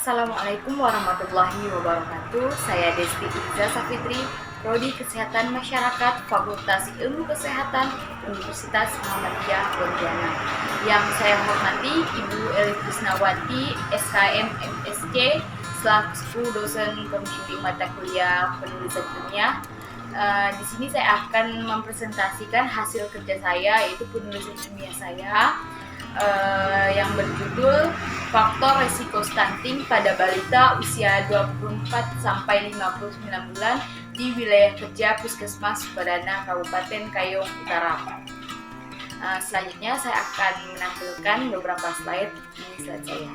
Assalamualaikum warahmatullahi wabarakatuh. Saya Desti Iza Safitri, Prodi Kesehatan Masyarakat, Fakultas Ilmu Kesehatan, Universitas Muhammadiyah Pontianak. Yang saya hormati Ibu Eli Krisnawati, SKM MSc, selaku dosen pembimbing mata kuliah penulisan ilmiah. Di sini saya akan mempresentasikan hasil kerja saya, yaitu penulisan ilmiah saya yang berjudul Faktor Resiko Stunting pada Balita Usia 24 sampai 59 bulan di Wilayah Kerja Puskesmas Sukadana, Kabupaten Kayong Utara. Selanjutnya saya akan menampilkan beberapa slide saya.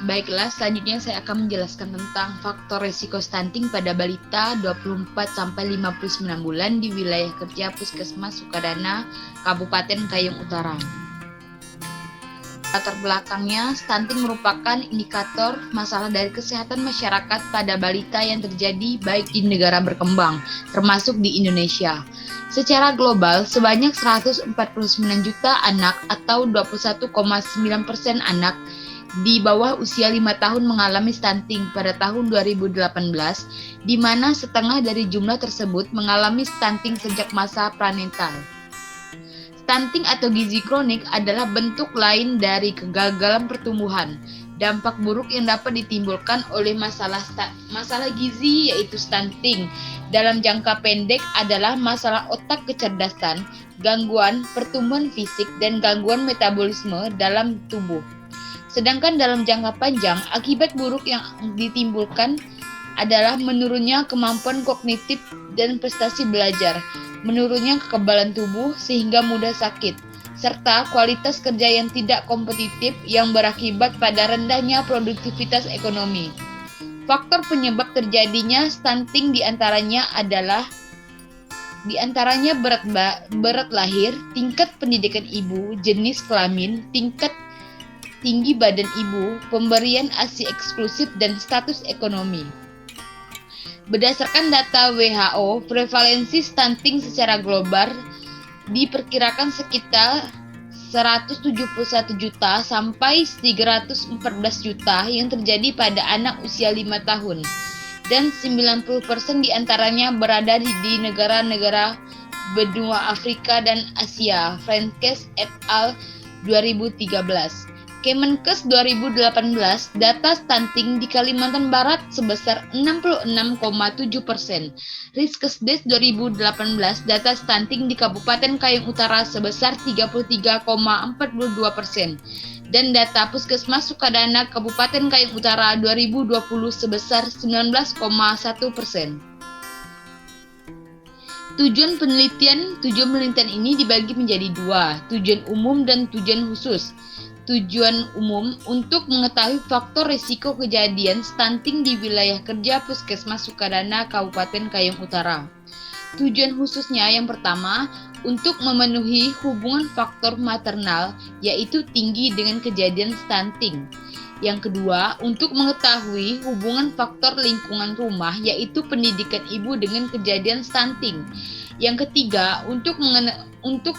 Baiklah, selanjutnya saya akan menjelaskan tentang faktor resiko stunting pada balita 24 sampai 59 bulan di Wilayah Kerja Puskesmas Sukadana, Kabupaten Kayong Utara. Latar belakangnya, stunting merupakan indikator masalah dari kesehatan masyarakat pada balita yang terjadi baik di negara berkembang, termasuk di Indonesia. Secara global, sebanyak 149 juta anak atau 21,9% anak di bawah usia 5 tahun mengalami stunting pada tahun 2018, di mana setengah dari jumlah tersebut mengalami stunting sejak masa pranetal. Stunting atau gizi kronik adalah bentuk lain dari kegagalan pertumbuhan. Dampak buruk yang dapat ditimbulkan oleh masalah gizi yaitu stunting dalam jangka pendek adalah masalah otak kecerdasan, gangguan pertumbuhan fisik, dan gangguan metabolisme dalam tubuh. Sedangkan dalam jangka panjang, akibat buruk yang ditimbulkan adalah menurunnya kemampuan kognitif dan prestasi belajar, menurunnya kekebalan tubuh sehingga mudah sakit, serta kualitas kerja yang tidak kompetitif yang berakibat pada rendahnya produktivitas ekonomi. Faktor penyebab terjadinya stunting diantaranya berat lahir, tingkat pendidikan ibu, jenis kelamin, tinggi badan ibu, pemberian ASI eksklusif, dan status ekonomi. Berdasarkan data WHO, prevalensi stunting secara global diperkirakan sekitar 171 juta sampai 314 juta yang terjadi pada anak usia 5 tahun, dan 90% diantaranya berada di negara-negara benua Afrika dan Asia. Frankes et al. 2013. Kemenkes 2018, data stunting di Kalimantan Barat sebesar 66,7%. Riskesdes 2018, data stunting di Kabupaten Kayong Utara sebesar 33,42%. Dan data Puskesmas Sukadana Kabupaten Kayong Utara 2020 sebesar 19,1%. Tujuan penelitian ini dibagi menjadi dua, tujuan umum dan tujuan khusus. Tujuan umum untuk mengetahui faktor risiko kejadian stunting di wilayah kerja Puskesmas Sukadana Kabupaten Kayong Utara. Tujuan khususnya yang pertama, untuk memenuhi hubungan faktor maternal, yaitu tinggi dengan kejadian stunting. Yang kedua, untuk mengetahui hubungan faktor lingkungan rumah, yaitu pendidikan ibu dengan kejadian stunting. Yang ketiga, untuk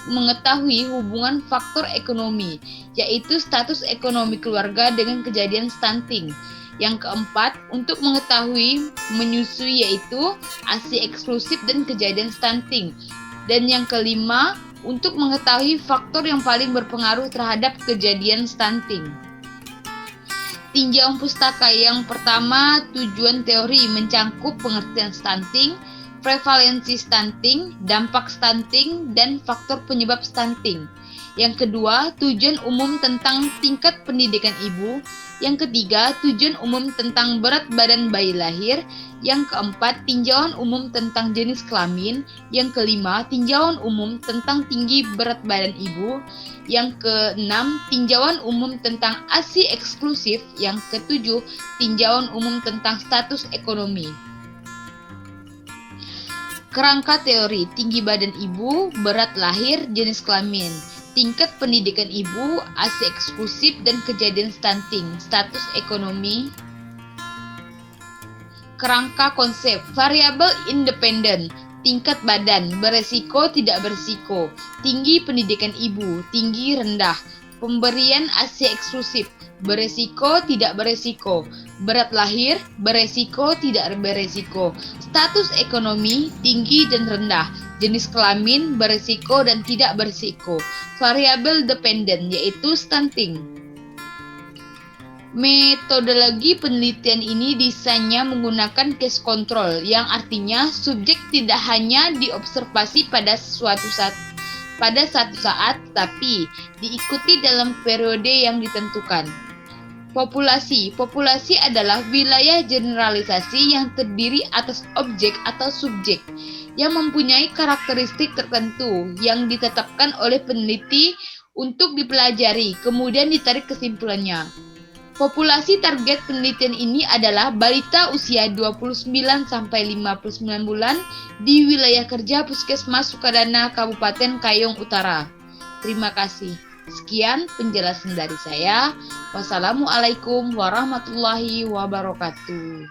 mengetahui hubungan faktor ekonomi, yaitu status ekonomi keluarga dengan kejadian stunting. Yang keempat, untuk mengetahui menyusui, yaitu ASI eksklusif dan kejadian stunting. Dan yang kelima, untuk mengetahui faktor yang paling berpengaruh terhadap kejadian stunting. Tinjauan pustaka yang pertama, tujuan teori mencangkup pengertian stunting, prevalensi stunting, dampak stunting, dan faktor penyebab stunting. Yang kedua, tujuan umum tentang tingkat pendidikan ibu. Yang ketiga, tujuan umum tentang berat badan bayi lahir. Yang keempat, tinjauan umum tentang jenis kelamin. Yang kelima, tinjauan umum tentang tinggi berat badan ibu. Yang keenam, tinjauan umum tentang ASI eksklusif. Yang ketujuh, tinjauan umum tentang status ekonomi. Kerangka teori: tinggi badan ibu, berat lahir, jenis kelamin, tingkat pendidikan ibu, ASI eksklusif, dan kejadian stunting, status ekonomi. Kerangka konsep: variabel independen, tingkat badan, beresiko tidak beresiko, tinggi pendidikan ibu, tinggi rendah, pemberian ASI eksklusif, beresiko, tidak beresiko, berat lahir, beresiko, tidak beresiko, status ekonomi, tinggi dan rendah, jenis kelamin, beresiko dan tidak beresiko, variabel dependen yaitu stunting. Metodologi penelitian ini desainnya menggunakan case control, yang artinya subjek tidak hanya diobservasi pada satu saat, tapi diikuti dalam periode yang ditentukan. Populasi adalah wilayah generalisasi yang terdiri atas objek atau subjek yang mempunyai karakteristik tertentu yang ditetapkan oleh peneliti untuk dipelajari, kemudian ditarik kesimpulannya. Populasi target penelitian ini adalah balita usia 29-59 bulan di wilayah kerja Puskesmas Sukadana, Kabupaten Kayong Utara. Terima kasih. Sekian penjelasan dari saya. Wassalamualaikum warahmatullahi wabarakatuh.